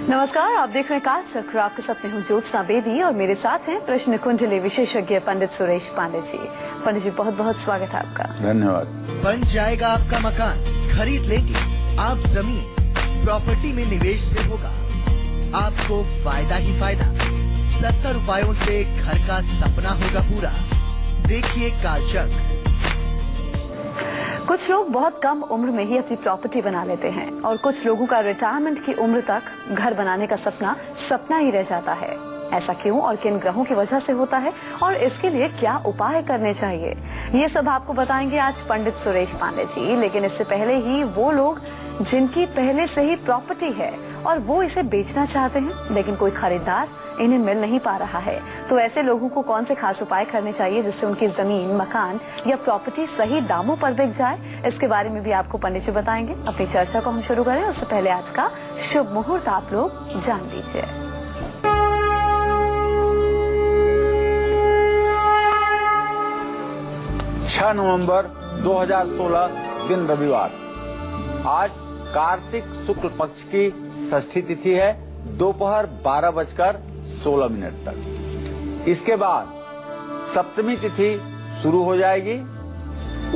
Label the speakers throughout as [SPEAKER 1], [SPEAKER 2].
[SPEAKER 1] नमस्कार, आप देख रहे हैं काल चक्र। आपके साथ में हूँ ज्योत्सना बेदी और मेरे साथ हैं प्रश्न कुंडली विशेषज्ञ पंडित सुरेश पांडे जी। पंडित जी, बहुत बहुत स्वागत है आपका।
[SPEAKER 2] धन्यवाद।
[SPEAKER 3] बन जाएगा आपका मकान, खरीद लेंगे आप जमीन, प्रॉपर्टी में निवेश से होगा आपको फायदा ही फायदा। 70 उपायों से घर का सपना होगा पूरा। देखिए कालचक्र।
[SPEAKER 1] कुछ लोग बहुत कम उम्र में ही अपनी प्रॉपर्टी बना लेते हैं और कुछ लोगों का रिटायरमेंट की उम्र तक घर बनाने का सपना ही रह जाता है। ऐसा क्यों और किन ग्रहों की वजह से होता है और इसके लिए क्या उपाय करने चाहिए, ये सब आपको बताएंगे आज पंडित सुरेश पांडे जी। लेकिन इससे पहले ही वो लोग जिनकी पहले से ही प्रॉपर्टी है और वो इसे बेचना चाहते हैं लेकिन कोई खरीदार इन्हें मिल नहीं पा रहा है, तो ऐसे लोगों को कौन से खास उपाय करने चाहिए जिससे उनकी जमीन, मकान या प्रॉपर्टी सही दामों पर बिक जाए, इसके बारे में भी आपको पंडित जी बताएंगे। अपनी चर्चा को हम शुरू करें उससे पहले आज का शुभ मुहूर्त आप लोग जान लीजिए।
[SPEAKER 2] नवंबर 2016 दिन रविवार। आज कार्तिक शुक्ल पक्ष की षष्ठी तिथि है, दोपहर 12:16 तक। इसके बाद सप्तमी तिथि शुरू हो जाएगी।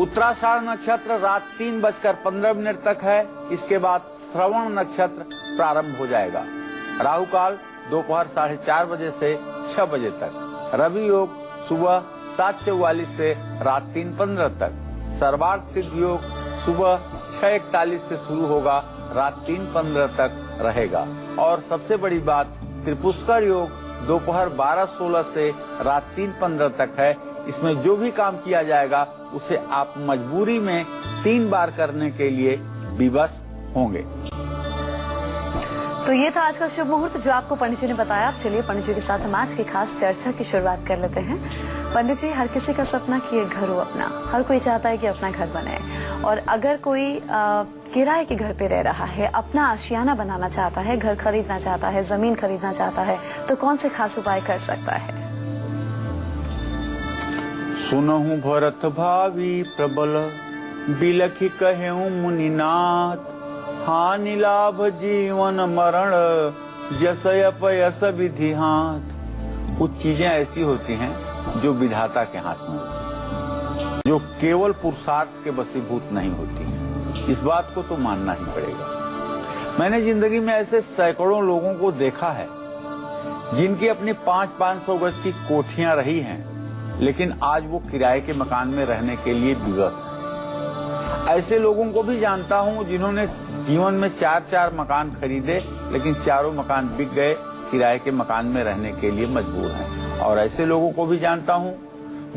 [SPEAKER 2] उत्तराषाढ़ नक्षत्र रात 3:15 तक है। इसके बाद श्रवण नक्षत्र प्रारंभ हो जाएगा। राहु काल दोपहर 4:30 बजे से 6 बजे तक। रवि योग सुबह 7:44 से रात 3:15 तक। सर्वार्थ सिद्ध योग सुबह 6:41 से शुरू होगा, रात 3:15 तक रहेगा। और सबसे बड़ी बात, त्रिपुष्कर योग दोपहर 12:16 से रात 3:15 तक है। इसमें जो भी काम किया जाएगा उसे आप मजबूरी में 3 बार करने के लिए विवश होंगे।
[SPEAKER 1] तो ये था आज का शुभ मुहूर्त जो आपको पंडित जी ने बताया। अब चलिए पंडित जी के साथ हम आज की खास चर्चा की शुरुआत कर लेते हैं। पंडित जी, हर किसी का सपना कि एक घर हो अपना, हर कोई चाहता है कि अपना घर बने। और अगर कोई किराए के घर पे रह रहा है, अपना आशियाना बनाना चाहता है, घर खरीदना चाहता है, जमीन खरीदना चाहता है, तो कौन से खास उपाय कर सकता है?
[SPEAKER 2] सुनहु भरत भावी प्रबल, बिलखी कहेऊ मुनिनाथ। हानि लाभ जीवन मरण, जसय पयस विधि हाथ। कुछ चीजें ऐसी होती हैं जो विधाता के हाथ में होती हैं, जो केवल पुरुषार्थ के वशीभूत नहीं होती हैं। इस बात को तो मानना ही पड़ेगा। मैंने जिंदगी में ऐसे सैकड़ों लोगों को देखा है जिनकी अपनी 500-500 गज की कोठियां रही हैं, लेकिन आज वो किराए के मकान में रहने के लिए विवश हैं। ऐसे लोगों को भी जानता हूं जिन्होंने जीवन में 4-4 मकान खरीदे, लेकिन चारों मकान बिक गए, किराए के मकान में रहने के लिए मजबूर हैं। और ऐसे लोगों को भी जानता हूं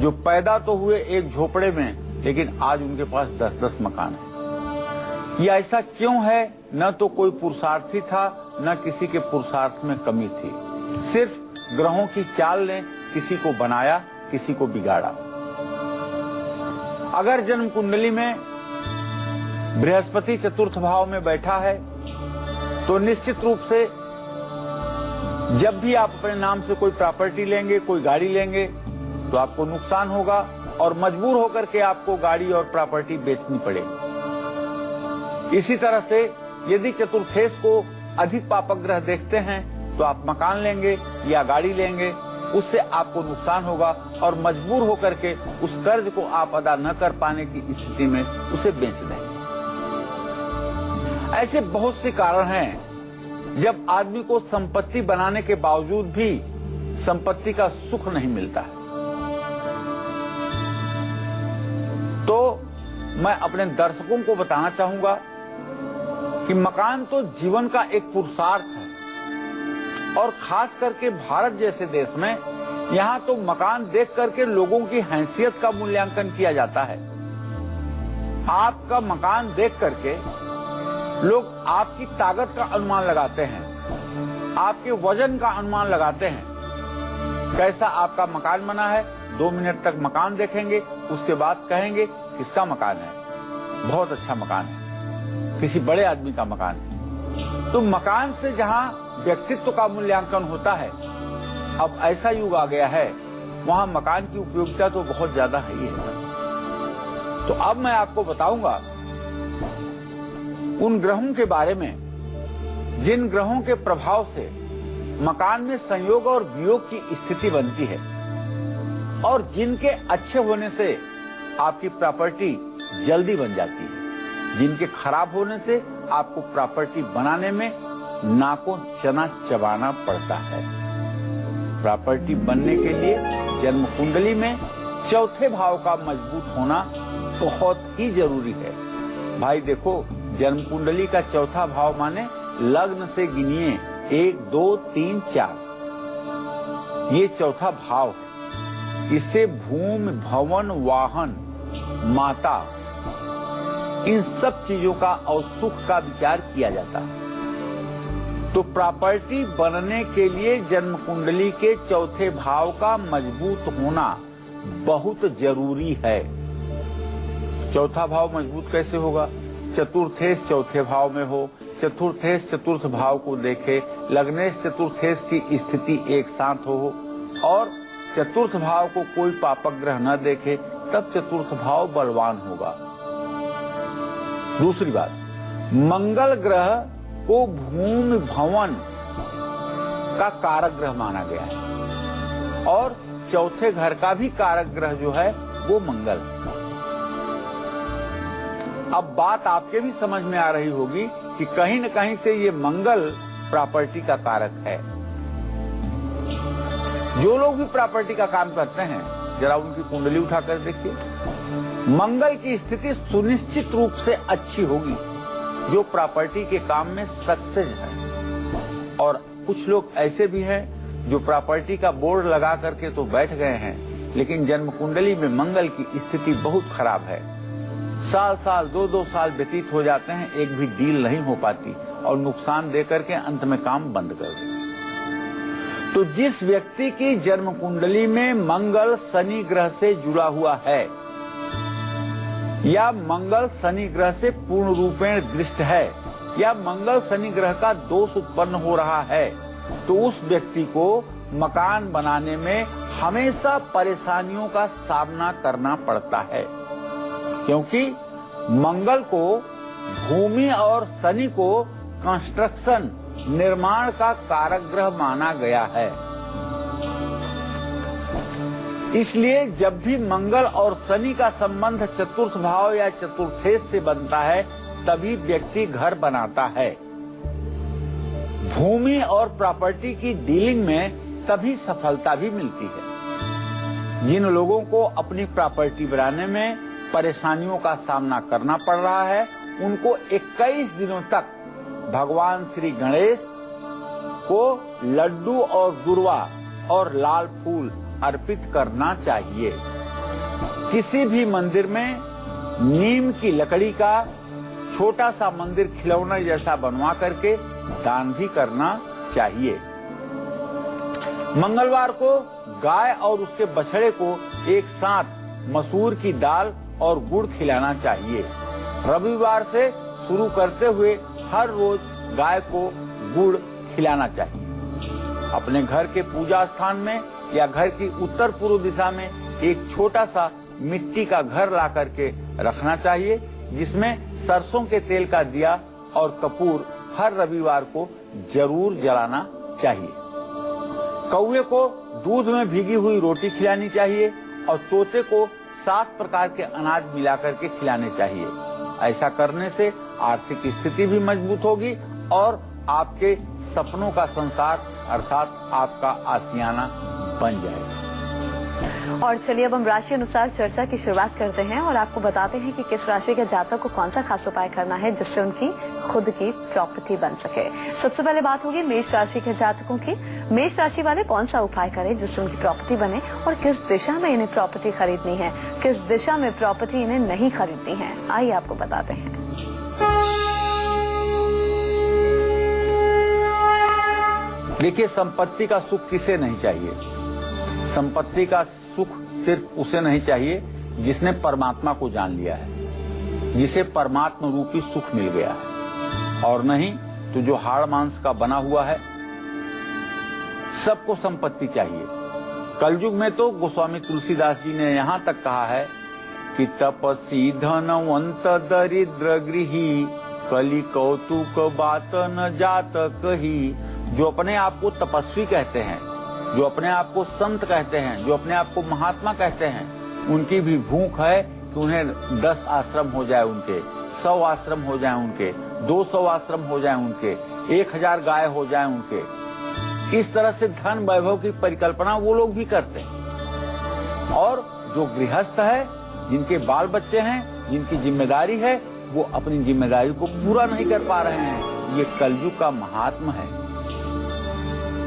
[SPEAKER 2] जो पैदा तो हुए एक झोपड़े में, लेकिन आज उनके पास 10-10 मकान हैं। ये ऐसा क्यों है? न तो कोई पुरुषार्थी था, न किसी के पुरुषार्थ में कमी थी। सिर्फ ग्रहों की चाल ने किसी को बनाया, किसी को बिगाड़ा। अगर जन्म कुंडली में बृहस्पति चतुर्थ भाव में बैठा है तो निश्चित रूप से जब भी आप अपने नाम से कोई प्रॉपर्टी लेंगे, कोई गाड़ी लेंगे, तो आपको नुकसान होगा और मजबूर होकर के आपको गाड़ी और प्रॉपर्टी बेचनी पड़ेगी। इसी तरह से यदि चतुर्थेश को अधिक पापक ग्रह देखते हैं तो आप मकान लेंगे या गाड़ी लेंगे, उससे आपको नुकसान होगा और मजबूर होकर के उस कर्ज को आप अदा न कर पाने की स्थिति में उसे बेच देंगे। ऐसे बहुत से कारण हैं जब आदमी को संपत्ति बनाने के बावजूद भी संपत्ति का सुख नहीं मिलता है। तो मैं अपने दर्शकों को बताना चाहूंगा कि मकान तो जीवन का एक पुरुषार्थ है और खास करके भारत जैसे देश में यहाँ तो मकान देख करके लोगों की हैसियत का मूल्यांकन किया जाता है। आपका मकान देख करके लोग आपकी ताकत का अनुमान लगाते हैं, आपके वजन का अनुमान लगाते हैं। कैसा आपका मकान बना है, 2 मिनट तक मकान देखेंगे, उसके बाद कहेंगे किसका मकान है, बहुत अच्छा मकान है, किसी बड़े आदमी का मकान है। तो मकान से जहां व्यक्तित्व का मूल्यांकन होता है, अब ऐसा युग आ गया है वहां मकान की उपयोगिता तो बहुत ज्यादा है ही है। तो अब मैं आपको बताऊंगा उन ग्रहों के बारे में जिन ग्रहों के प्रभाव से मकान में संयोग और वियोग की स्थिति बनती है और जिनके अच्छे होने से आपकी प्रॉपर्टी जल्दी बन जाती है, जिनके खराब होने से आपको प्रॉपर्टी बनाने में नाकों चना चबाना पड़ता है। प्रॉपर्टी बनने के लिए जन्म कुंडली में चौथे भाव का मजबूत होना बहुत ही जरूरी है। भाई देखो, जन्म कुंडली का चौथा भाव माने लग्न से गिनिए 1, 2, 3, 4, ये चौथा भाव है। इससे भूमि, भवन, वाहन, माता, इन सब चीजों का और सुख का विचार किया जाता है। तो प्रॉपर्टी बनने के लिए जन्म कुंडली के चौथे भाव का मजबूत होना बहुत जरूरी है। चौथा भाव मजबूत कैसे होगा? चतुर्थेश चौथे भाव में हो, चतुर्थेश चतुर्थ भाव को देखे, लग्नेश चतुर्थेश की स्थिति एक साथ हो और चतुर्थ भाव को कोई पापक ग्रह न देखे, तब चतुर्थ भाव बलवान होगा। दूसरी बात, मंगल ग्रह को भूमि भवन का कारक ग्रह माना गया है और चौथे घर का भी कारक ग्रह जो है वो मंगल। अब बात आपके भी समझ में आ रही होगी कि कहीं न कहीं से ये मंगल प्रॉपर्टी का कारक है। जो लोग भी प्रॉपर्टी का काम करते हैं, जरा उनकी कुंडली उठाकर देखिए, मंगल की स्थिति सुनिश्चित रूप से अच्छी होगी जो प्रॉपर्टी के काम में सक्सेस है। और कुछ लोग ऐसे भी हैं जो प्रॉपर्टी का बोर्ड लगा करके तो बैठ गए हैं, लेकिन जन्म कुंडली में मंगल की स्थिति बहुत खराब है। साल साल 2-2 साल व्यतीत हो जाते हैं, एक भी डील नहीं हो पाती और नुकसान दे करके अंत में काम बंद कर देते। तो जिस व्यक्ति की जन्म कुंडली में मंगल शनि ग्रह से जुड़ा हुआ है या मंगल शनि ग्रह से पूर्ण रूपेण दृष्ट है या मंगल शनि ग्रह का दोष उत्पन्न हो रहा है, तो उस व्यक्ति को मकान बनाने में हमेशा परेशानियों का सामना करना पड़ता है, क्योंकि मंगल को भूमि और शनि को कंस्ट्रक्शन निर्माण का कारक ग्रह माना गया है। इसलिए जब भी मंगल और शनि का संबंध चतुर्थ भाव या चतुर्थेश से बनता है, तभी व्यक्ति घर बनाता है। भूमि और प्रॉपर्टी की डीलिंग में तभी सफलता भी मिलती है। जिन लोगों को अपनी प्रॉपर्टी बनाने में परेशानियों का सामना करना पड़ रहा है, उनको 21 दिनों तक भगवान श्री गणेश को लड्डू और दुर्वा और लाल फूल अर्पित करना चाहिए। किसी भी मंदिर में नीम की लकड़ी का छोटा सा मंदिर खिलौना जैसा बनवा करके दान भी करना चाहिए। मंगलवार को गाय और उसके बछड़े को एक साथ मसूर की दाल और गुड़ खिलाना चाहिए। रविवार से शुरू करते हुए हर रोज गाय को गुड़ खिलाना चाहिए। अपने घर के पूजा स्थान में या घर की उत्तर पूर्व दिशा में एक छोटा सा मिट्टी का घर ला करके रखना चाहिए, जिसमें सरसों के तेल का दिया और कपूर हर रविवार को जरूर जलाना चाहिए। कौवे को दूध में भीगी हुई रोटी खिलानी चाहिए और तोते को 7 प्रकार के अनाज मिला करके खिलाने चाहिए। ऐसा करने से आर्थिक स्थिति भी मजबूत होगी और आपके सपनों का संसार अर्थात आपका आशियाना बन जाएगा।
[SPEAKER 1] और चलिए अब हम राशि अनुसार चर्चा की शुरुआत करते हैं और आपको बताते हैं कि किस राशि के जातक को कौन सा खास उपाय करना है जिससे उनकी खुद की प्रॉपर्टी बन सके। सबसे पहले बात होगी मेष राशि के जातकों की। मेष राशि वाले कौन सा उपाय करें जिससे उनकी प्रॉपर्टी बने और किस दिशा में इन्हें प्रॉपर्टी खरीदनी है, किस दिशा में प्रॉपर्टी इन्हें नहीं खरीदनी है, आइए आपको बताते हैं।
[SPEAKER 2] देखिए, संपत्ति का सुख किसे नहीं चाहिए। संपत्ति का सुख सिर्फ उसे नहीं चाहिए जिसने परमात्मा को जान लिया है, जिसे परमात्मा रूपी सुख मिल गया है, और नहीं तो जो हाड़ मांस का बना हुआ है। सबको संपत्ति चाहिए। कलयुग में तो गोस्वामी तुलसीदास जी ने यहाँ तक कहा है कि तपसी धनवंत दरिद्र गृही कली कौतुक बात न जात कही। जो अपने आप को तपस्वी कहते हैं, जो अपने आप को संत कहते हैं, जो अपने आप को महात्मा कहते हैं, उनकी भी भूख है कि उन्हें 10 आश्रम हो जाए, उनके 100 आश्रम हो जाए, उनके 200 आश्रम हो जाए, उनके 1000 गाय हो जाए उनके। इस तरह से धन वैभव की परिकल्पना वो लोग भी करते हैं। और जो गृहस्थ है, जिनके बाल बच्चे हैं, जिनकी जिम्मेदारी है, वो अपनी जिम्मेदारी को पूरा नहीं कर पा रहे हैं। ये कलयुग का महात्मा है।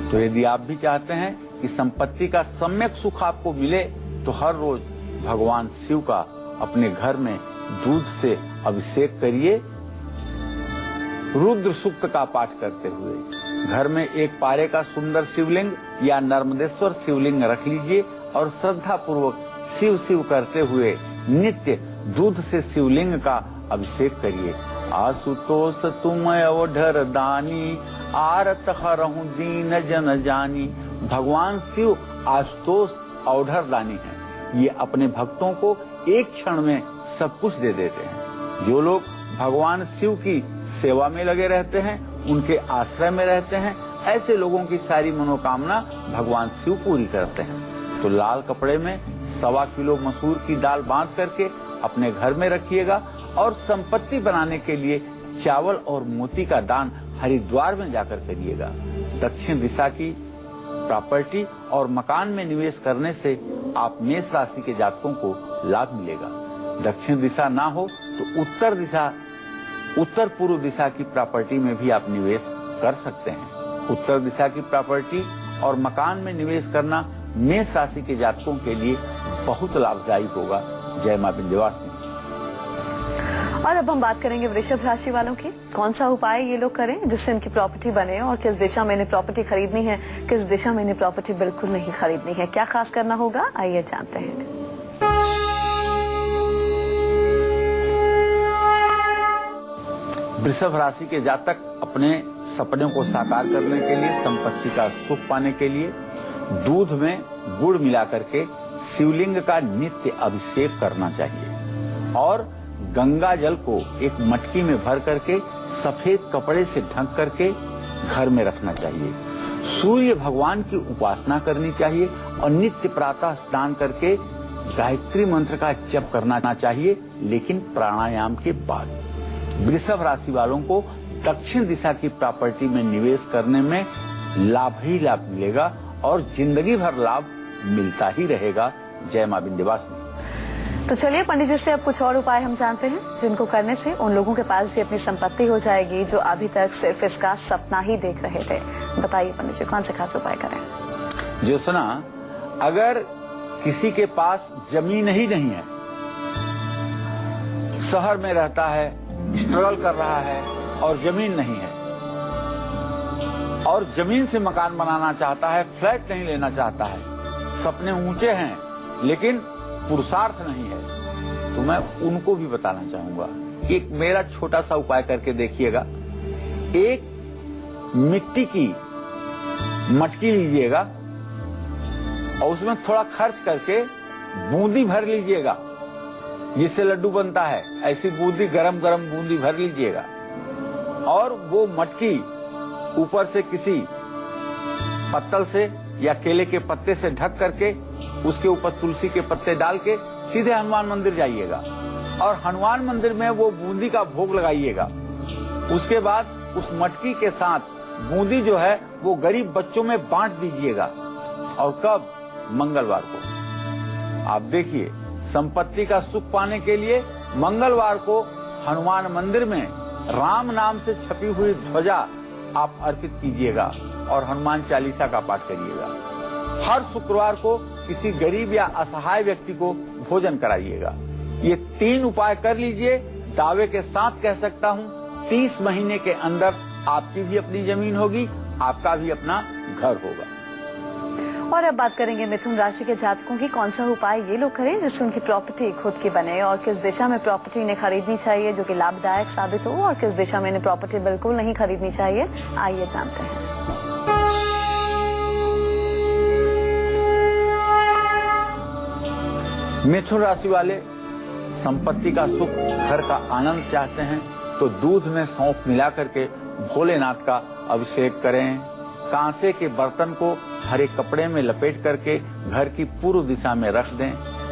[SPEAKER 2] तो यदि आप भी चाहते हैं कि संपत्ति का सम्यक सुख आपको मिले, तो हर रोज भगवान शिव का अपने घर में दूध से अभिषेक करिए। रुद्र सूक्त का पाठ करते हुए घर में एक पारे का सुंदर शिवलिंग या नर्मदेश्वर शिवलिंग रख लीजिए और श्रद्धा पूर्वक शिव शिव करते हुए नित्य दूध से शिवलिंग का अभिषेक करिए। आशुतोष तुम अवधर दानी, आरत हरहु दीन जन जानी। भगवान शिव आशुतोष अवधर दानी है। ये अपने भक्तों को एक क्षण में सब कुछ दे देते हैं। जो लोग भगवान शिव की सेवा में लगे रहते हैं, उनके आश्रय में रहते हैं, ऐसे लोगों की सारी मनोकामना भगवान शिव पूरी करते हैं। तो लाल कपड़े में 1.25 किलो मसूर की दाल बांध करके अपने घर में रखिएगा और संपत्ति बनाने के लिए चावल और मोती का दान हरिद्वार में जाकर करिएगा। दक्षिण दिशा की प्रॉपर्टी और मकान में निवेश करने से आप मेष राशि के जातकों को लाभ मिलेगा। दक्षिण दिशा ना हो तो उत्तर पूर्व दिशा की प्रॉपर्टी में भी आप निवेश कर सकते हैं। उत्तर दिशा की प्रॉपर्टी और मकान में निवेश करना मेष राशि के जातकों के लिए बहुत लाभदायी होगा। जय मां विंध्यवासिनी।
[SPEAKER 1] और अब हम बात करेंगे वृषभ राशि वालों की। कौन सा उपाय ये लोग करें जिससे इनकी प्रॉपर्टी बने, और किस दिशा में इन्हें प्रॉपर्टी खरीदनी है, किस दिशा में इन्हें प्रॉपर्टी बिल्कुल नहीं खरीदनी है, क्या खास करना होगा, आइए जानते हैं।
[SPEAKER 2] वृषभ राशि के जातक अपने सपनों को साकार करने के लिए, संपत्ति का सुख पाने के लिए दूध में गुड़ मिला करके शिवलिंग का नित्य अभिषेक करना चाहिए और गंगा जल को एक मटकी में भर करके सफेद कपड़े से ढक करके घर में रखना चाहिए। सूर्य भगवान की उपासना करनी चाहिए और नित्य प्रातः स्नान करके गायत्री मंत्र का जप करना चाहिए, लेकिन प्राणायाम के बाद। वृषभ राशि वालों को दक्षिण दिशा की प्रॉपर्टी में निवेश करने में लाभ ही लाभ मिलेगा और जिंदगी भर लाभ मिलता ही रहेगा। जय मां विंध्यवासिनी।
[SPEAKER 1] तो चलिए पंडित जी से अब कुछ और उपाय हम जानते हैं जिनको करने से उन लोगों के पास भी अपनी संपत्ति हो जाएगी जो अभी तक सिर्फ इसका सपना ही देख रहे थे। बताइए पंडित जी, कौन से खास उपाय करें?
[SPEAKER 2] ज्योत्सना, अगर किसी के पास जमीन ही नहीं है, शहर में रहता है, स्ट्रगल कर रहा है और जमीन नहीं है और जमीन से मकान बनाना चाहता है, फ्लैट नहीं लेना चाहता है, सपने ऊंचे हैं लेकिन पुरुषार्थ नहीं है, तो मैं उनको भी बताना चाहूंगा। एक मेरा छोटा सा उपाय करके देखिएगा। एक मिट्टी की मटकी लीजिएगा और उसमें थोड़ा खर्च करके बूंदी भर लीजिएगा, जिससे लड्डू बनता है, ऐसी बूंदी गरम गरम बूंदी भर लीजिएगा और वो मटकी ऊपर से किसी पत्तल से या केले के पत्ते से ढक करके उसके ऊपर तुलसी के पत्ते डाल के सीधे हनुमान मंदिर जाइएगा और हनुमान मंदिर में वो बूंदी का भोग लगाइएगा। उसके बाद उस मटकी के साथ बूंदी जो है वो गरीब बच्चों में बांट दीजिएगा। और कब? मंगलवार को। आप देखिए, संपत्ति का सुख पाने के लिए मंगलवार को हनुमान मंदिर में राम नाम से छपी हुई ध्वजा आप अर्पित कीजिएगा और हनुमान चालीसा का पाठ करिएगा। हर शुक्रवार को किसी गरीब या असहाय व्यक्ति को भोजन कराइएगा। ये 3 उपाय कर लीजिए। दावे के साथ कह सकता हूँ 30 महीने के अंदर आपकी भी अपनी जमीन होगी, आपका भी अपना घर होगा।
[SPEAKER 1] और अब बात करेंगे मिथुन राशि के जातकों की। कौन सा उपाय ये लोग करें जिससे उनकी प्रॉपर्टी खुद की बने, और किस दिशा में प्रॉपर्टी इन्हें खरीदनी चाहिए जो कि लाभदायक साबित हो, और किस दिशा में इन्हें प्रॉपर्टी बिल्कुल नहीं खरीदनी चाहिए, आइए जानते हैं।
[SPEAKER 2] मिथुन राशि वाले संपत्ति का सुख, घर का आनंद चाहते हैं, तो दूध में सौंफ मिला करके भोलेनाथ का अभिषेक करें। कांसे के बर्तन को हरे कपड़े में लपेट करके घर की पूर्व दिशा में रख दें।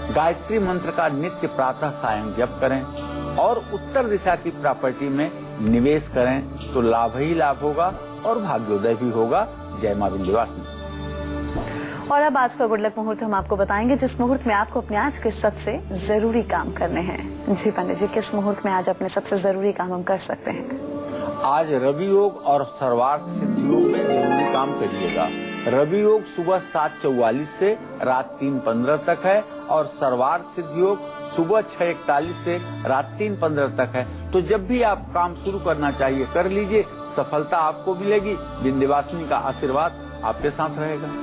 [SPEAKER 2] गायत्री मंत्र का नित्य प्रातः सायं जप करें और उत्तर दिशा की प्रॉपर्टी में निवेश करें तो लाभ ही लाभ होगा और भाग्योदय भी होगा। जय मां विंध्यवासिनी।
[SPEAKER 1] और अब आज का गुड लक मुहूर्त हम आपको बताएंगे, जिस मुहूर्त में आपको अपने आज के सबसे जरूरी काम करने हैं। जी पंडित जी, किस मुहूर्त में आज अपने सबसे जरूरी काम हम कर सकते हैं?
[SPEAKER 2] आज रवि योग और सर्वार्थ सिद्धि योग में जरूरी काम करिएगा। रवि योग सुबह 7:44 से रात 3:15 तक है और सर्वार्थ सिद्धि योग सुबह 6:41 से रात 3:15 तक है। तो जब भी आप काम शुरू करना चाहिए कर लीजिए, सफलता आपको मिलेगी। विंध्यवासिनी का आशीर्वाद आपके साथ रहेगा।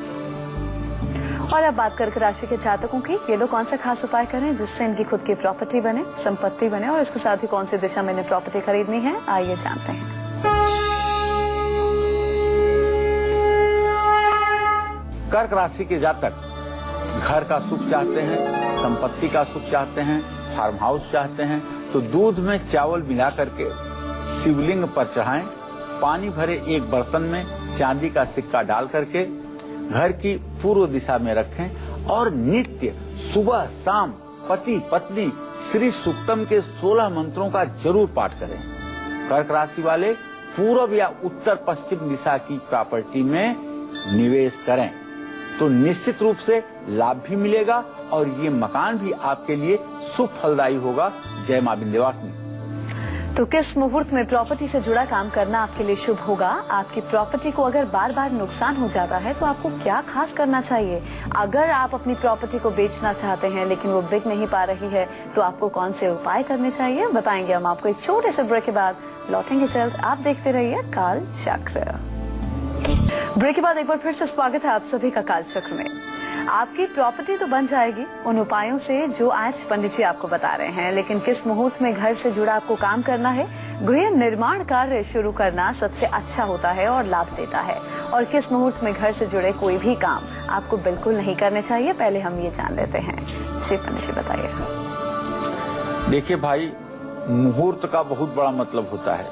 [SPEAKER 1] और अब बात करके राशि के जातकों की, ये लोग कौन सा खास उपाय करें जिससे इनकी खुद की प्रॉपर्टी बने, संपत्ति बने, और इसके साथ ही कौन सी दिशा में इन्हें प्रॉपर्टी खरीदनी है, आइए जानते हैं।
[SPEAKER 2] कर्क राशि के जातक घर का सुख चाहते हैं, संपत्ति का सुख चाहते हैं, फार्म हाउस चाहते हैं, तो दूध में चावल मिला करके शिवलिंग पर चढ़ाएं। पानी भरे एक बर्तन में चांदी का सिक्का डाल करके घर की पूर्व दिशा में रखें और नित्य सुबह शाम पति पत्नी श्री सूक्तम के 16 मंत्रों का जरूर पाठ करें। कर्क राशि वाले पूर्व या उत्तर पश्चिम दिशा की प्रॉपर्टी में निवेश करें तो निश्चित रूप से लाभ भी मिलेगा और ये मकान भी आपके लिए सुख फलदायी होगा। जय मां विंध्यवासिनी।
[SPEAKER 1] तो किस मुहूर्त में प्रॉपर्टी से जुड़ा काम करना आपके लिए शुभ होगा? आपकी प्रॉपर्टी को अगर बार बार नुकसान हो जाता है तो आपको क्या खास करना चाहिए? अगर आप अपनी प्रॉपर्टी को बेचना चाहते हैं लेकिन वो बिक नहीं पा रही है तो आपको कौन से उपाय करने चाहिए, बताएंगे हम आपको एक छोटे से ब्रेक के बाद। लौटेंगे जल्द, आप देखते रहिए काल चक्र। ब्रेक के बाद एक बार फिर से स्वागत है आप सभी का काल चक्र में। आपकी प्रॉपर्टी तो बन जाएगी उन उपायों से जो आज पंडित जी आपको बता रहे हैं, लेकिन किस मुहूर्त में घर से जुड़ा आपको काम करना है, गृह निर्माण कार्य शुरू करना सबसे अच्छा होता है और लाभ देता है, और किस मुहूर्त में घर से जुड़े कोई भी काम आपको बिल्कुल नहीं करने चाहिए, पहले हम ये जान लेते हैं। जी पंडित जी बताइए।
[SPEAKER 2] देखिए भाई, मुहूर्त का बहुत बड़ा मतलब होता है।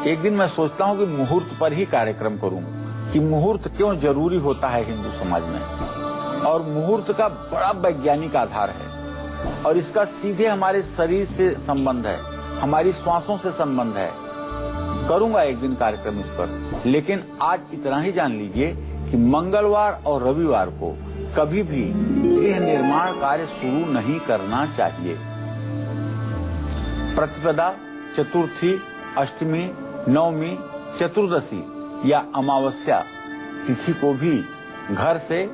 [SPEAKER 2] एक दिन मैं सोचता हूँ कि मुहूर्त पर ही कार्यक्रम करूँ कि मुहूर्त क्यों जरूरी होता है हिंदू समाज में, और मुहूर्त का बड़ा वैज्ञानिक आधार है और इसका सीधे हमारे शरीर से संबंध है, हमारी श्वासों से संबंध है। करूंगा एक दिन कार्यक्रम इस पर, लेकिन आज इतना ही जान लीजिए कि मंगलवार और रविवार को कभी भी गृह निर्माण कार्य शुरू नहीं करना चाहिए। प्रतिपदा, चतुर्थी, अष्टमी, नवमी, चतुर्दशी या अमावस्या तिथि को भी घर से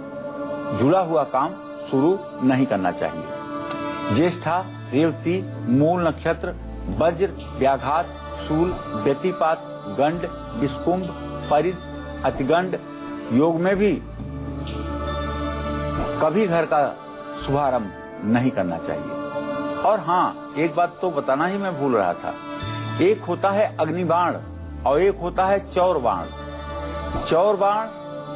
[SPEAKER 2] जुड़ा हुआ काम शुरू नहीं करना चाहिए। ज्येष्ठा, रेवती, मूल नक्षत्र, वज्र, व्याघात, शूल, व्यतिपात, गंड, विष्कुंभ, परिध, अतिगंड योग में भी कभी घर का शुभारंभ नहीं करना चाहिए। और हाँ, एक बात तो बताना ही मैं भूल रहा था, एक होता है अग्निबाण और एक होता है चौर बाण। चौर बाण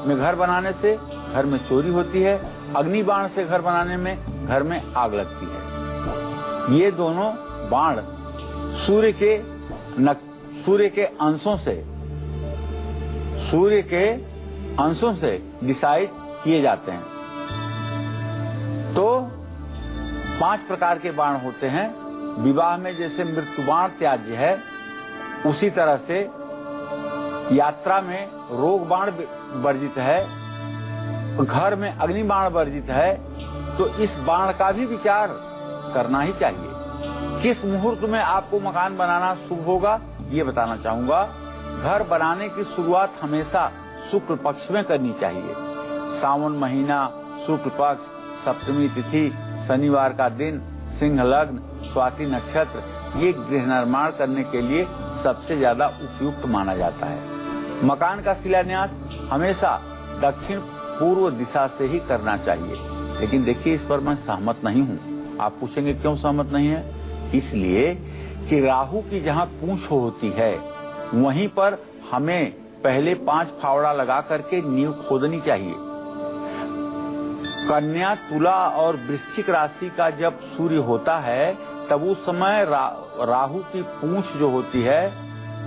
[SPEAKER 2] में घर बनाने से घर में चोरी होती है, अग्निबाण से घर बनाने में घर में आग लगती है। ये दोनों बाण सूर्य के अंशों से डिसाइड किए जाते हैं। तो 5 प्रकार के बाण होते हैं। विवाह में जैसे मृत्युबाण त्याज्य है, उसी तरह से यात्रा में रोग बाण वर्जित है, घर में अग्नि बाण वर्जित है, तो इस बाण का भी विचार करना ही चाहिए। किस मुहूर्त में आपको मकान बनाना शुभ होगा ये बताना चाहूंगा। घर बनाने की शुरुआत हमेशा शुक्ल पक्ष में करनी चाहिए। सावन महीना, शुक्ल पक्ष, सप्तमी तिथि, शनिवार का दिन, सिंह लग्न, स्वाति नक्षत्र, ये गृह निर्माण करने के लिए सबसे ज्यादा उपयुक्त माना जाता है। मकान का शिलान्यास हमेशा दक्षिण पूर्व दिशा से ही करना चाहिए, लेकिन देखिए इस पर मैं सहमत नहीं हूँ। आप पूछेंगे क्यों सहमत नहीं है? इसलिए कि राहु की जहाँ पूंछ होती है वहीं पर हमें पहले 5 फावड़ा लगा करके नींव खोदनी चाहिए। कन्या, तुला और वृश्चिक राशि का जब सूर्य होता है तब उस समय राहु की पूंछ जो होती है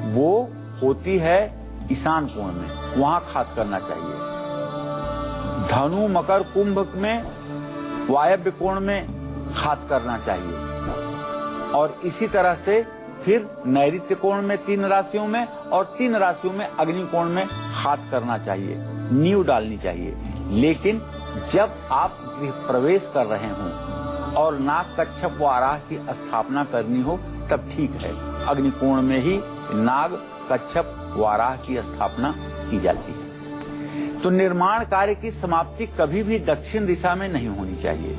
[SPEAKER 2] वो होती है ईशान कोण में, वहां खाद करना चाहिए। धनु मकर कुंभ में वायव्य कोण में खाद करना चाहिए और इसी तरह से फिर नैऋत्य कोण में 3 राशियों में और 3 राशियों में अग्नि कोण में खाद करना चाहिए, नींव डालनी चाहिए। लेकिन जब आप गृह प्रवेश कर रहे हों और नाग कच्छप वाराह की स्थापना करनी हो तब ठीक है, अग्नि कोण में ही नाग कच्छप वाराह की स्थापना की जाती है। तो निर्माण कार्य की समाप्ति कभी भी दक्षिण दिशा में नहीं होनी चाहिए।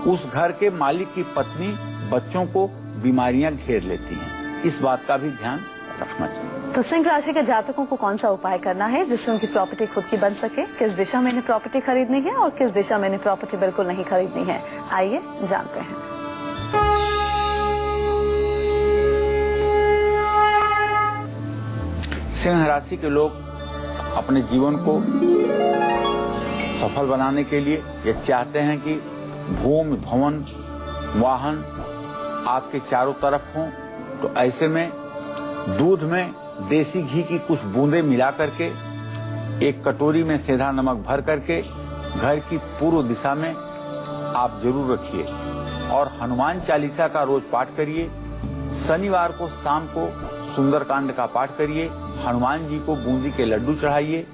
[SPEAKER 2] उस घर के मालिक की पत्नी बच्चों को बीमारियां घेर लेती हैं, इस बात का भी ध्यान रखना चाहिए।
[SPEAKER 1] तो सिंह राशि के जातकों को कौन सा उपाय करना है जिससे उनकी प्रॉपर्टी खुद की बन सके? किस दिशा में इन्हें प्रॉपर्टी खरीदनी है और किस दिशा में इन्हें प्रॉपर्टी बिल्कुल नहीं खरीदनी है? आइए जानते हैं।
[SPEAKER 2] सिंह राशि के लोग अपने जीवन को सफल बनाने के लिए ये चाहते हैं कि भूमि भवन वाहन आपके चारों तरफ हों। तो ऐसे में दूध में देसी घी की कुछ बूंदें मिला करके एक कटोरी में सेंधा नमक भर करके घर की पूर्व दिशा में आप जरूर रखिए और हनुमान चालीसा का रोज पाठ करिए। शनिवार को शाम को सुंदरकांड का पाठ करिए, हनुमान जी को बूंदी के लड्डू चढ़ाइए।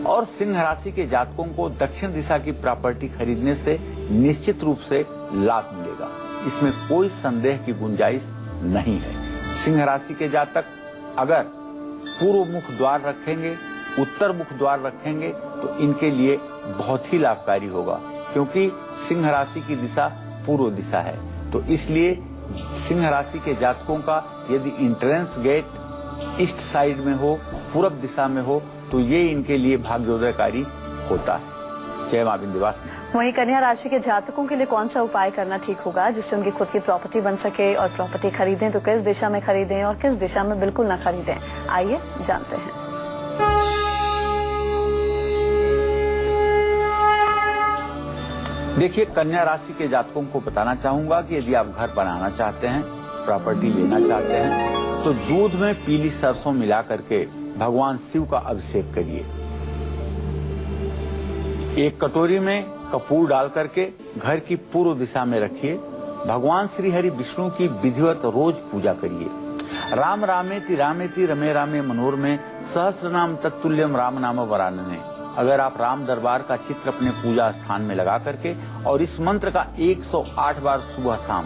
[SPEAKER 2] और सिंह राशि के जातकों को दक्षिण दिशा की प्रॉपर्टी खरीदने से निश्चित रूप से लाभ मिलेगा, इसमें कोई संदेह की गुंजाइश नहीं है। सिंह राशि के जातक अगर पूर्व मुख द्वार रखेंगे, उत्तर मुख द्वार रखेंगे तो इनके लिए बहुत ही लाभकारी होगा, क्योंकि सिंह राशि की दिशा पूर्व दिशा है। तो इसलिए सिंह राशि के जातकों का यदि एंट्रेंस गेट ईस्ट साइड में हो, पूरब दिशा में हो, तो ये इनके लिए भाग्योदयकारी होता है। जय मां विंध्यवासिनी।
[SPEAKER 1] वहीं कन्या राशि के जातकों के लिए कौन सा उपाय करना ठीक होगा जिससे उनकी खुद की प्रॉपर्टी बन सके और प्रॉपर्टी खरीदें तो किस दिशा में खरीदें और किस दिशा में बिल्कुल न खरीदें? आइए जानते हैं।
[SPEAKER 2] देखिए, कन्या राशि के जातकों को बताना चाहूंगा कि यदि आप घर बनाना चाहते हैं, प्रॉपर्टी लेना चाहते हैं, तो दूध में पीली सरसों मिला करके भगवान शिव का अभिषेक करिए। एक कटोरी में कपूर डाल करके घर की पूर्व दिशा में रखिए। भगवान श्री हरि विष्णु की विधिवत रोज पूजा करिए। राम रामेति रामेति रमे रामे मनोरमे सहस्र नाम तत्तुल्यम राम नाम वरानने। अगर आप राम दरबार का चित्र अपने पूजा स्थान में लगा करके और इस मंत्र का 108 बार सुबह शाम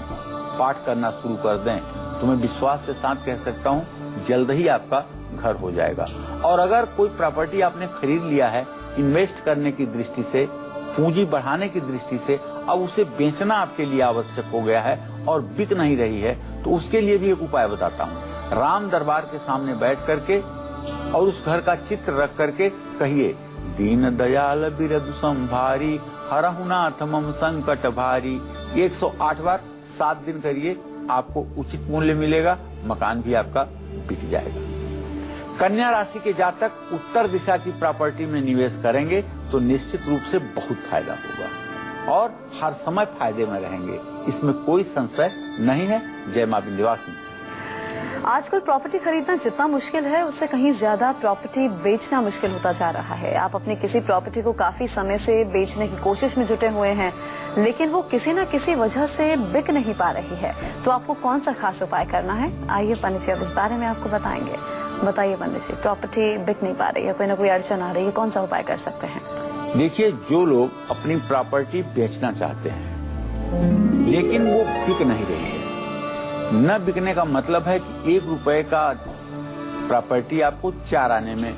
[SPEAKER 2] पाठ करना शुरू कर दें तो मैं विश्वास के साथ कह सकता हूँ जल्द ही आपका घर हो जाएगा। और अगर कोई प्रॉपर्टी आपने खरीद लिया है इन्वेस्ट करने की दृष्टि से, पूंजी बढ़ाने की दृष्टि से, अब उसे बेचना आपके लिए आवश्यक हो गया है और बिक नहीं रही है, तो उसके लिए भी एक उपाय बताता हूँ। राम दरबार के सामने बैठ करके और उस घर का चित्र रख करके कहिए, दीन दयाल बिरदु संभारी हरहु नाथ मम संकट भारी। 108 बार 7 दिन करिए, आपको उचित मूल्य मिलेगा, मकान भी आपका बिक जाएगा। कन्या राशि के जातक उत्तर दिशा की प्रॉपर्टी में निवेश करेंगे तो निश्चित रूप से बहुत फायदा होगा और हर समय फायदे में रहेंगे, इसमें कोई संशय नहीं है। जय मां विंध्यवासिनी।
[SPEAKER 1] आजकल प्रॉपर्टी खरीदना जितना मुश्किल है उससे कहीं ज्यादा प्रॉपर्टी बेचना मुश्किल होता जा रहा है। आप अपनी किसी प्रॉपर्टी को काफी समय से बेचने की कोशिश में जुटे हुए हैं, लेकिन वो किसी न किसी वजह से बिक नहीं पा रही है, तो आपको कौन सा खास उपाय करना है? आइए पंडित जी अब इस बारे में आपको बताएंगे। बताइए पंडित जी, प्रॉपर्टी बिक नहीं पा रही है, कोई ना कोई अड़चन आ रही है, कौन सा उपाय कर सकते हैं?
[SPEAKER 2] देखिए, जो लोग अपनी प्रॉपर्टी बेचना चाहते हैं लेकिन वो बिक नहीं रही है, न बिकने का मतलब है कि 1 रुपए का प्रॉपर्टी आपको 4 आने में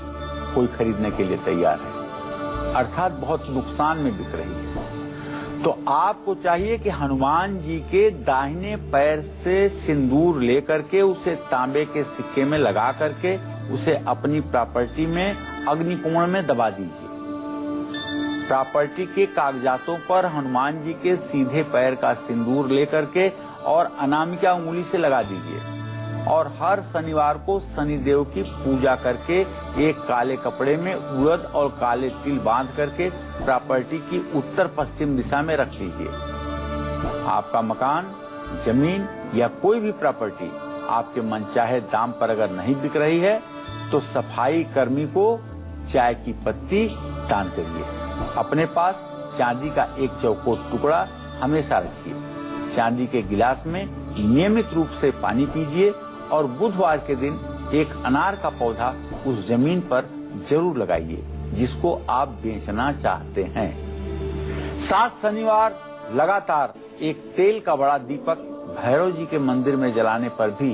[SPEAKER 2] कोई खरीदने के लिए तैयार है, अर्थात बहुत नुकसान में बिक रही है। तो आपको चाहिए कि हनुमान जी के दाहिने पैर से सिंदूर लेकर के उसे तांबे के सिक्के में लगा करके उसे अपनी प्रॉपर्टी में अग्निकोण में दबा दीजिए। प्रॉपर्टी के कागजातों पर हनुमान जी के सीधे पैर का सिंदूर लेकर के और अनामिका उंगली से लगा दीजिए और हर शनिवार को शनिदेव की पूजा करके एक काले कपड़े में उड़द और काले तिल बांध करके प्रॉपर्टी की उत्तर पश्चिम दिशा में रख दीजिए। आपका मकान जमीन या कोई भी प्रॉपर्टी आपके मनचाहे दाम पर अगर नहीं बिक रही है तो सफाई कर्मी को चाय की पत्ती दान करिए। अपने पास चांदी का एक चौकोर टुकड़ा हमेशा रखिए। चांदी के गिलास में नियमित रूप से पानी पीजिए और बुधवार के दिन एक अनार का पौधा उस जमीन पर जरूर लगाइए जिसको आप बेचना चाहते हैं। 7 शनिवार लगातार एक तेल का बड़ा दीपक भैरव जी के मंदिर में जलाने पर भी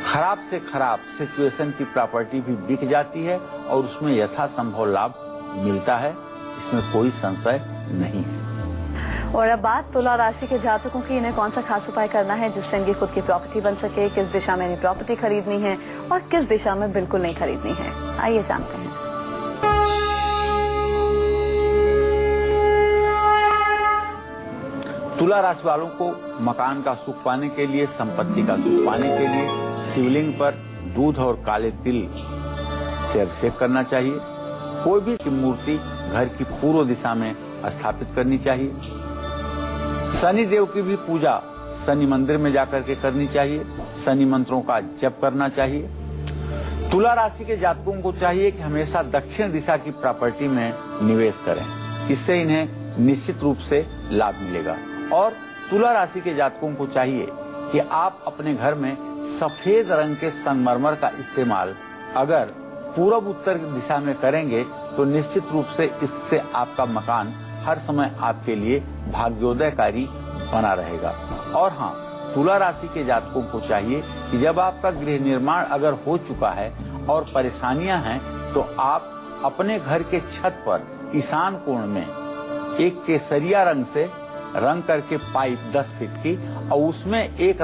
[SPEAKER 2] खराब से खराब सिचुएशन की प्रॉपर्टी भी बिक जाती है और उसमें यथासंभव लाभ मिलता है। इसमें कोई संशय नहीं है।
[SPEAKER 1] और अब बात तुला राशि के जातकों की, इन्हें कौन सा खास उपाय करना है जिससे इनकी खुद की प्रॉपर्टी बन सके, किस दिशा में इन्हें प्रॉपर्टी खरीदनी है और किस दिशा में बिल्कुल नहीं खरीदनी है, आइए जानते हैं।
[SPEAKER 2] तुला राशि वालों को मकान का सुख पाने के लिए, संपत्ति का सुख पाने के लिए शिवलिंग पर दूध और काले तिल से अभिषेक करना चाहिए। कोई भी मूर्ति घर की पूर्व दिशा में स्थापित करनी चाहिए। शनि देव की भी पूजा शनि मंदिर में जाकर के करनी चाहिए। शनि मंत्रों का जप करना चाहिए। तुला राशि के जातकों को चाहिए कि हमेशा दक्षिण दिशा की प्रॉपर्टी में निवेश करें, इससे इन्हें निश्चित रूप से लाभ मिलेगा। और तुला राशि के जातकों को चाहिए कि आप अपने घर में सफेद रंग के संगमरमर का इस्तेमाल अगर पूर्व उत्तर दिशा में करेंगे तो निश्चित रूप से इससे आपका मकान हर समय आपके लिए भाग्योदयकारी बना रहेगा। और हाँ, तुला राशि के जातकों को चाहिए कि जब आपका गृह निर्माण अगर हो चुका है और परेशानियां हैं तो आप अपने घर के छत पर ईशान कोण में एक केसरिया रंग से रंग करके पाइप 10 फीट की और उसमें एक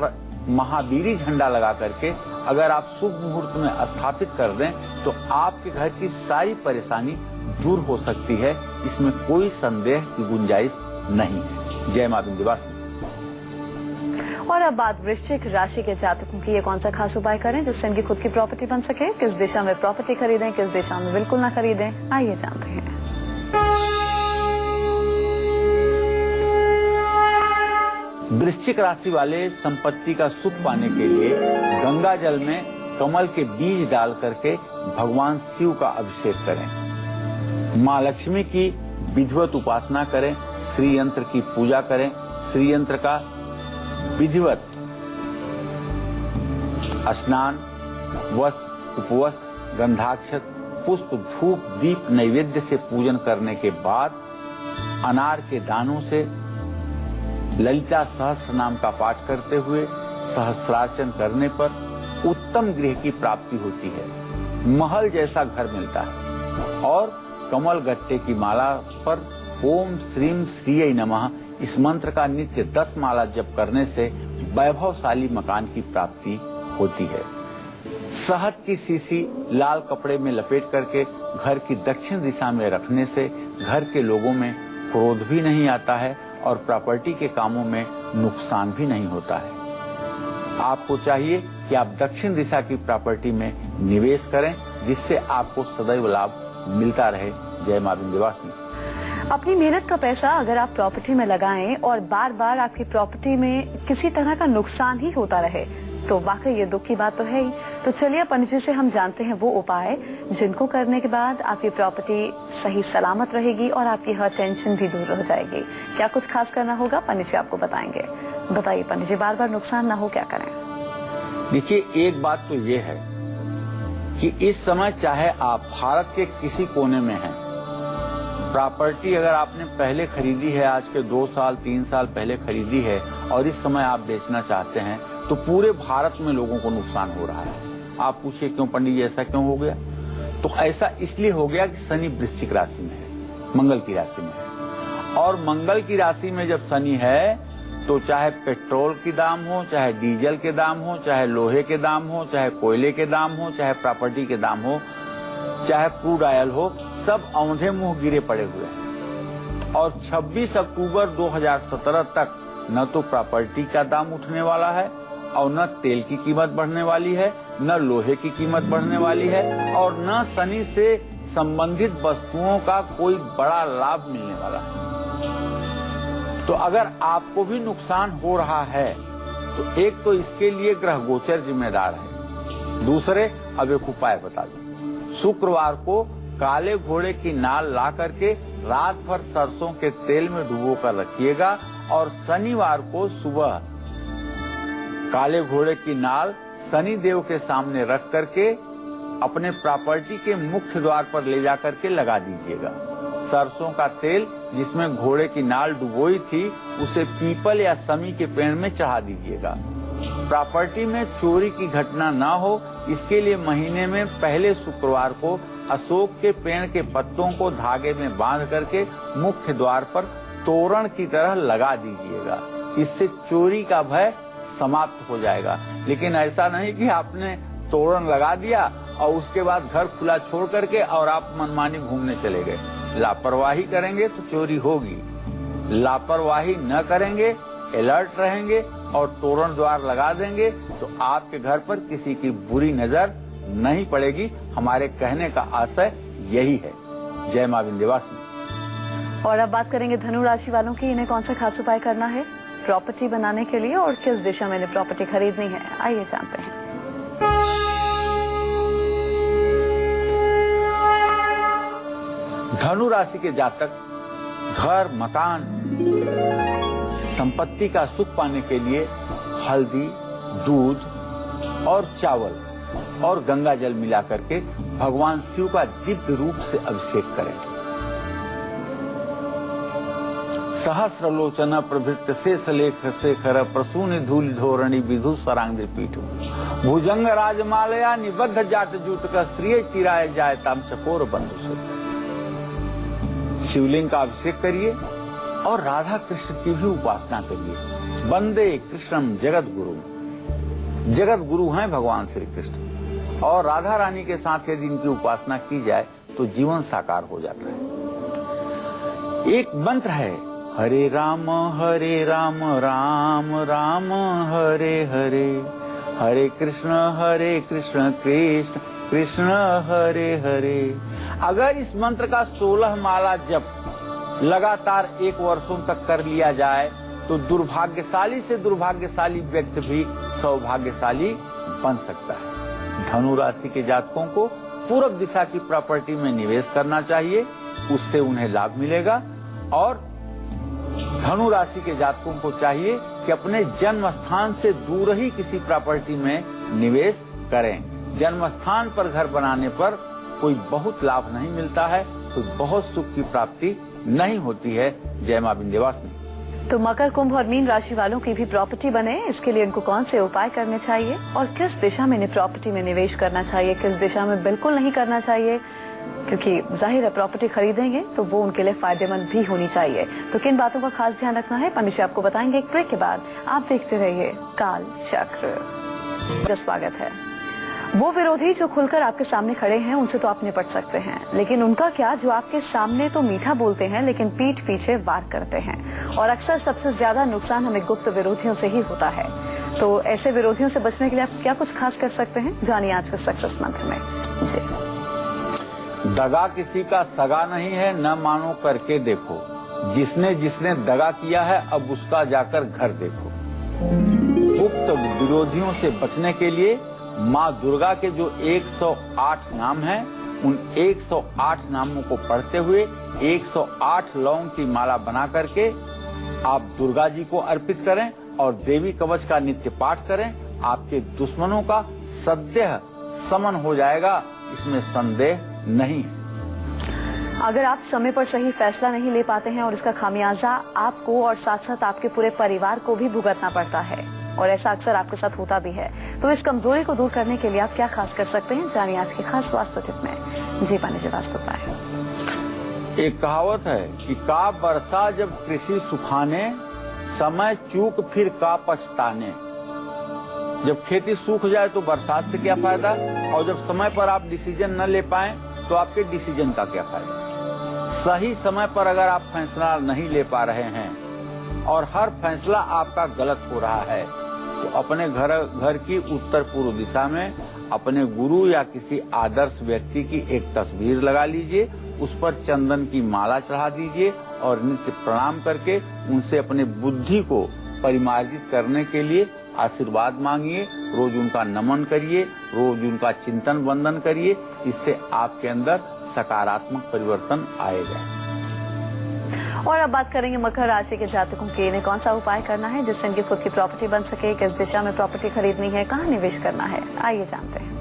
[SPEAKER 2] महावीरी झंडा लगा करके अगर आप शुभ मुहूर्त में स्थापित कर दें तो आपके घर की सारी परेशानी दूर हो सकती है। इसमें कोई संदेह की गुंजाइश नहीं है। जय मां विंध्यवासिनी।
[SPEAKER 1] और अब बात वृश्चिक राशि के जातकों की, ये कौन सा खास उपाय करें जिससे इनकी खुद की प्रॉपर्टी बन सके, किस दिशा में प्रॉपर्टी खरीदें, किस दिशा में बिल्कुल ना खरीदें, आइए जानते हैं।
[SPEAKER 2] वृश्चिक राशि वाले संपत्ति का सुख पाने के लिए गंगा जल में कमल के बीज डाल करके भगवान शिव का अभिषेक करें। माँ लक्ष्मी की विधिवत उपासना करें। श्री यंत्र की पूजा करें। श्री यंत्र का विधिवत स्नान, वस्त्र, उपवस्त्र, गंधाक्षत, पुष्प, धूप, दीप नैवेद्य से पूजन करने के बाद अनार के दानों से ललिता सहस्त्र नाम का पाठ करते हुए सहस्रार्चन करने पर उत्तम गृह की प्राप्ति होती है। महल जैसा घर मिलता है। और कमल गट्टे की माला पर ओम श्रीम श्रीय नमः इस मंत्र का नित्य 10 माला जप करने से वैभवशाली मकान की प्राप्ति होती है। शहद की शीशी लाल कपड़े में लपेट करके घर की दक्षिण दिशा में रखने से घर के लोगों में क्रोध भी नहीं आता है और प्रॉपर्टी के कामों में नुकसान भी नहीं होता है। आपको चाहिए कि आप दक्षिण दिशा की प्रॉपर्टी में निवेश करें जिससे आपको सदैव लाभ मिलता रहे। जय मां विंध्यवासिनी।
[SPEAKER 1] अपनी मेहनत का पैसा अगर आप प्रॉपर्टी में लगाएं और बार बार आपकी प्रॉपर्टी में किसी तरह का नुकसान ही होता रहे तो वाकई ये दुख की बात तो है ही। तो चलिए पंडित जी से हम जानते हैं वो उपाय जिनको करने के बाद आपकी प्रॉपर्टी सही सलामत रहेगी और आपकी हर टेंशन भी दूर हो जाएगी। क्या कुछ खास करना होगा, पंडित जी आपको बताएंगे। बताइए पंडित जी, बार बार नुकसान ना हो क्या करें?
[SPEAKER 2] देखिए, एक बात तो ये है कि इस समय चाहे आप भारत के किसी कोने में हैं, प्रॉपर्टी अगर आपने पहले खरीदी है, आज के 2 साल 3 साल पहले खरीदी है और इस समय आप बेचना चाहते हैं तो पूरे भारत में लोगों को नुकसान हो रहा है। आप पूछिए क्यों पंडित जी ऐसा क्यों हो गया? तो ऐसा इसलिए हो गया कि शनि वृश्चिक राशि में है, मंगल की राशि में है। और मंगल की राशि में जब शनि है तो चाहे पेट्रोल की दाम हो, चाहे डीजल के दाम हो, चाहे लोहे के दाम हो, चाहे कोयले के दाम हो, चाहे प्रॉपर्टी के दाम हो, चाहे क्रूड ऑयल हो, सब औंधे मुंह गिरे पड़े हुए हैं। और 26 अक्टूबर 2017 तक न तो प्रॉपर्टी का दाम उठने वाला है और न तेल की कीमत बढ़ने वाली है, न लोहे की कीमत बढ़ने वाली है और न शनि से संबंधित वस्तुओं का कोई बड़ा लाभ मिलने वाला है। तो अगर आपको भी नुकसान हो रहा है तो एक तो इसके लिए ग्रह गोचर जिम्मेदार है। दूसरे, अब एक उपाय बता दूं। शुक्रवार को काले घोड़े की नाल ला करके रात भर सरसों के तेल में डुबो कर रखिएगा और शनिवार को सुबह काले घोड़े की नाल शनि देव के सामने रख करके अपने प्रॉपर्टी के मुख्य द्वार पर ले जा करके लगा दीजिएगा। सरसों का तेल जिसमें घोड़े की नाल डुबोई थी उसे पीपल या समी के पेड़ में चढ़ा दीजिएगा। प्रॉपर्टी में चोरी की घटना ना हो इसके लिए महीने में पहले शुक्रवार को अशोक के पेड़ के पत्तों को धागे में बांध करके मुख्य द्वार पर तोरण की तरह लगा दीजिएगा। इससे चोरी का भय समाप्त हो जाएगा। लेकिन ऐसा नहीं कि आपने तोरण लगा दिया और उसके बाद घर खुला छोड़ करके और आप मनमानी घूमने चले गए। लापरवाही करेंगे तो चोरी होगी। लापरवाही न करेंगे, अलर्ट रहेंगे और तोरण द्वार लगा देंगे तो आपके घर पर किसी की बुरी नजर नहीं पड़ेगी। हमारे कहने का आशय यही है। जय मां विंध्यवासिनी।
[SPEAKER 1] और अब बात करेंगे धनु राशि वालों की। इन्हें कौन सा खास उपाय करना है प्रॉपर्टी बनाने के लिए और किस दिशा में इन्हें प्रॉपर्टी खरीदनी है, आइए जानते हैं।
[SPEAKER 2] धनु राशि के जातक घर, मकान, संपत्ति का सुख पाने के लिए हल्दी, दूध और चावल और गंगा जल मिला करके भगवान शिव का दिव्य रूप से अभिषेक करें। सहस्रलोचन प्रभृत शेष लेख शेखर प्रसूनि धूलि धोरणी विधु सरांग पीठु भुजंग राजमालया निबद्ध जाट जूट का श्रीय चिराय जाय ताम चकोर बंधु। शिवलिंग का अभिषेक करिए और राधा कृष्ण की भी उपासना करिए। वंदे कृष्णम जगत गुरु। जगत गुरु हैं भगवान श्री कृष्ण और राधा रानी के साथ यदि इनकी उपासना की जाए तो जीवन साकार हो जाता है। एक मंत्र है, हरे राम राम राम हरे हरे, हरे कृष्ण कृष्ण कृष्ण हरे हरे। अगर इस मंत्र का 16 माला जप लगातार 1 वर्षों तक कर लिया जाए तो दुर्भाग्यशाली से दुर्भाग्यशाली व्यक्ति भी सौभाग्यशाली बन सकता है। धनु राशि के जातकों को पूर्व दिशा की प्रॉपर्टी में निवेश करना चाहिए, उससे उन्हें लाभ मिलेगा। और धनु राशि के जातकों को चाहिए कि अपने जन्म स्थान से दूर ही किसी प्रॉपर्टी में निवेश करें। जन्म स्थान पर घर बनाने पर कोई बहुत लाभ नहीं मिलता है, कोई बहुत सुख की प्राप्ति नहीं होती है। जय मां विंध्यवासिनी।
[SPEAKER 1] तो मकर, कुंभ और मीन राशि वालों की भी प्रॉपर्टी बने, इसके लिए इनको कौन से उपाय करने चाहिए और किस दिशा में इन्हें प्रॉपर्टी में निवेश करना चाहिए, किस दिशा में बिल्कुल नहीं करना चाहिए, क्योंकि जाहिर है प्रॉपर्टी खरीदेंगे तो वो उनके लिए फायदेमंद भी होनी चाहिए। तो किन बातों का खास ध्यान रखना है पंडित जी आपको बताएंगे एक ब्रेक के बाद। आप देखते रहिए काल चक्र। स्वागत है। वो विरोधी जो खुलकर आपके सामने खड़े हैं उनसे तो आप निपट सकते हैं, लेकिन उनका क्या जो आपके सामने तो मीठा बोलते हैं लेकिन पीठ पीछे वार करते हैं। और अक्सर सबसे ज्यादा नुकसान हमें गुप्त विरोधियों से ही होता है। तो ऐसे विरोधियों से बचने के लिए आप क्या कुछ खास कर सकते हैं, जानिए आज के सक्सेस मंत्र में। जी,
[SPEAKER 2] दगा किसी का सगा नहीं है, न मानो करके देखो। जिसने जिसने दगा किया है अब उसका जाकर घर देखो। गुप्त विरोधियों से बचने के लिए माँ दुर्गा के जो 108 नाम हैं, उन 108 नामों को पढ़ते हुए 108 लौंग की माला बना करके आप दुर्गा जी को अर्पित करें और देवी कवच का नित्य पाठ करें। आपके दुश्मनों का सद्यः समन हो जाएगा, इसमें संदेह नहीं है।
[SPEAKER 1] अगर आप समय पर सही फैसला नहीं ले पाते हैं और इसका खामियाजा आपको और साथ साथ आपके पूरे परिवार को भी भुगतना पड़ता है, और ऐसा अक्सर आपके साथ होता भी है, तो इस कमजोरी को दूर करने के लिए आप क्या खास कर सकते हैं, जानिए आज के खास वास्तु टिप में। जी पानी जी, वास्तु पाए।
[SPEAKER 2] एक कहावत है कि का बरसा जब कृषि सुखाने, समय चूक फिर का पछताने। जब खेती सूख जाए तो बरसात से क्या फायदा, और जब समय पर आप डिसीजन न ले पाए तो आपके डिसीजन का क्या फायदा। सही समय पर अगर आप फैसला नहीं ले पा रहे हैं और हर फैसला आपका गलत हो रहा है तो अपने घर की उत्तर पूर्व दिशा में अपने गुरु या किसी आदर्श व्यक्ति की एक तस्वीर लगा लीजिए, उस पर चंदन की माला चढ़ा दीजिए और नित्य प्रणाम करके उनसे अपने बुद्धि को परिमार्जित करने के लिए आशीर्वाद मांगिए। रोज उनका नमन करिए, रोज उनका चिंतन वंदन करिए। इससे आपके अंदर सकारात्मक परिवर्तन आएगा।
[SPEAKER 1] और अब बात करेंगे मकर राशि के जातकों के, इन्हें कौन सा उपाय करना है जिससे इनकी खुद की प्रॉपर्टी बन सके, किस दिशा में प्रॉपर्टी खरीदनी है, कहाँ निवेश करना है, आइए जानते हैं।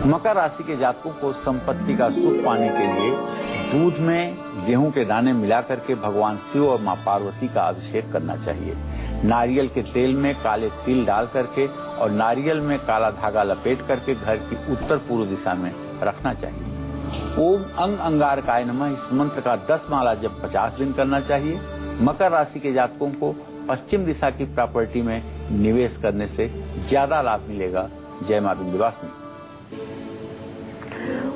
[SPEAKER 2] मकर राशि के जातकों को संपत्ति का सुख पाने के लिए दूध में गेहूं के दाने मिला करके भगवान शिव और मां पार्वती का अभिषेक करना चाहिए। नारियल के तेल में काले तिल डाल करके और नारियल में काला धागा लपेट करके घर की उत्तर पूर्व दिशा में रखना चाहिए। ओम अंग अंगारकाय नमः इस मंत्र का 10 माला जब 50 दिन करना चाहिए। मकर राशि के जातकों को पश्चिम दिशा की प्रॉपर्टी में निवेश करने से ज्यादा लाभ मिलेगा। जय मां विंध्यवासिनी।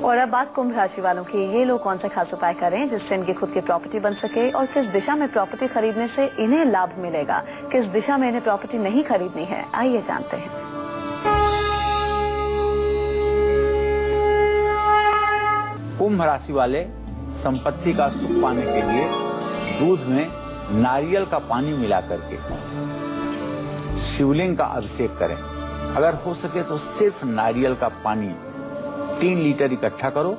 [SPEAKER 1] और अब बात कुंभ राशि वालों की, ये लोग कौन से खास उपाय करें जिससे इनकी खुद की प्रॉपर्टी बन सके और किस दिशा में प्रॉपर्टी खरीदने से इन्हें लाभ मिलेगा, किस दिशा में इन्हें प्रॉपर्टी नहीं खरीदनी है, आइए जानते हैं।
[SPEAKER 2] कुंभ राशि वाले संपत्ति का सुख पाने के लिए दूध में नारियल का पानी मिला करके शिवलिंग का अभिषेक करें। अगर हो सके तो सिर्फ नारियल का पानी 3 लीटर इकट्ठा करो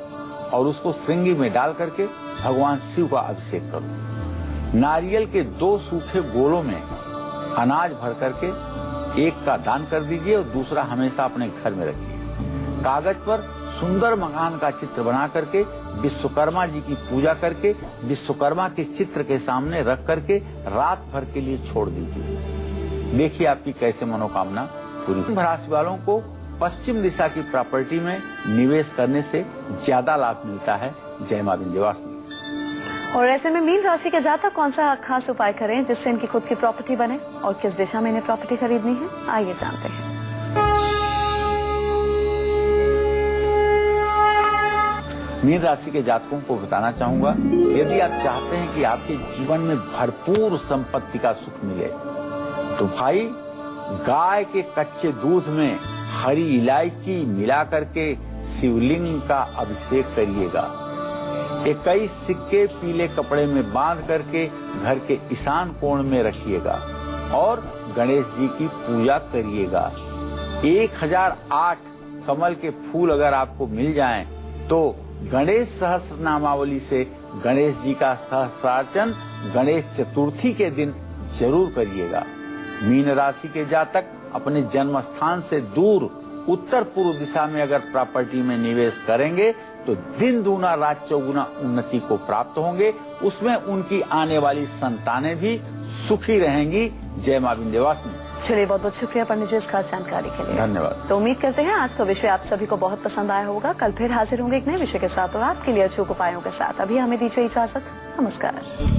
[SPEAKER 2] और उसको श्रृंगी में डाल करके भगवान शिव का अभिषेक करो। नारियल के 2 सूखे गोलों में अनाज भर करके एक का दान कर दीजिए और दूसरा हमेशा अपने घर में रखिए। कागज पर सुंदर मकान का चित्र बना करके विश्वकर्मा जी की पूजा करके विश्वकर्मा के चित्र के सामने रख करके रात भर के लिए छोड़ दीजिए। देखिए आपकी कैसे मनोकामना पूरी। कुंभ राशि वालों को पश्चिम दिशा की प्रॉपर्टी में निवेश करने से ज्यादा लाभ मिलता है। जय मां विंध्यवासिनी।
[SPEAKER 1] और ऐसे में मीन राशि के जातक कौन सा खास उपाय करें जिससे इनकी खुद की प्रॉपर्टी बने और किस दिशा में इन्हें प्रॉपर्टी खरीदनी है, आइए जानते हैं।
[SPEAKER 2] मीन राशि के जातकों को बताना चाहूंगा, यदि आप चाहते हैं कि आपके जीवन में भरपूर संपत्ति का सुख मिले तो भाई गाय के कच्चे दूध में हरी इलायची मिला करके शिवलिंग का अभिषेक करिएगा। 21 सिक्के पीले कपड़े में बांध करके घर के ईशान कोण में रखिएगा और गणेश जी की पूजा करिएगा। 1008 कमल के फूल अगर आपको मिल जाएं तो गणेश सहस्त्र नामावली से गणेश जी का सहस्त्रार्चन गणेश चतुर्थी के दिन जरूर करिएगा। मीन राशि के जातक अपने जन्म स्थान से दूर उत्तर पूर्व दिशा में अगर प्रॉपर्टी में निवेश करेंगे तो दिन दूना रात चौगुना उन्नति को प्राप्त होंगे। उसमें उनकी आने वाली संतानें भी सुखी रहेंगी। जय मां विंध्यवासिनी।
[SPEAKER 1] चलिए, बहुत बहुत शुक्रिया पंडित जी इस खास जानकारी के लिए।
[SPEAKER 2] धन्यवाद।
[SPEAKER 1] तो उम्मीद करते हैं आज का विषय आप सभी को बहुत पसंद आया होगा। कल फिर हाजिर होंगे एक नए विषय के साथ और आपके लिए अचूक उपायों के साथ। अभी हमें दीजिए इजाजत। नमस्कार।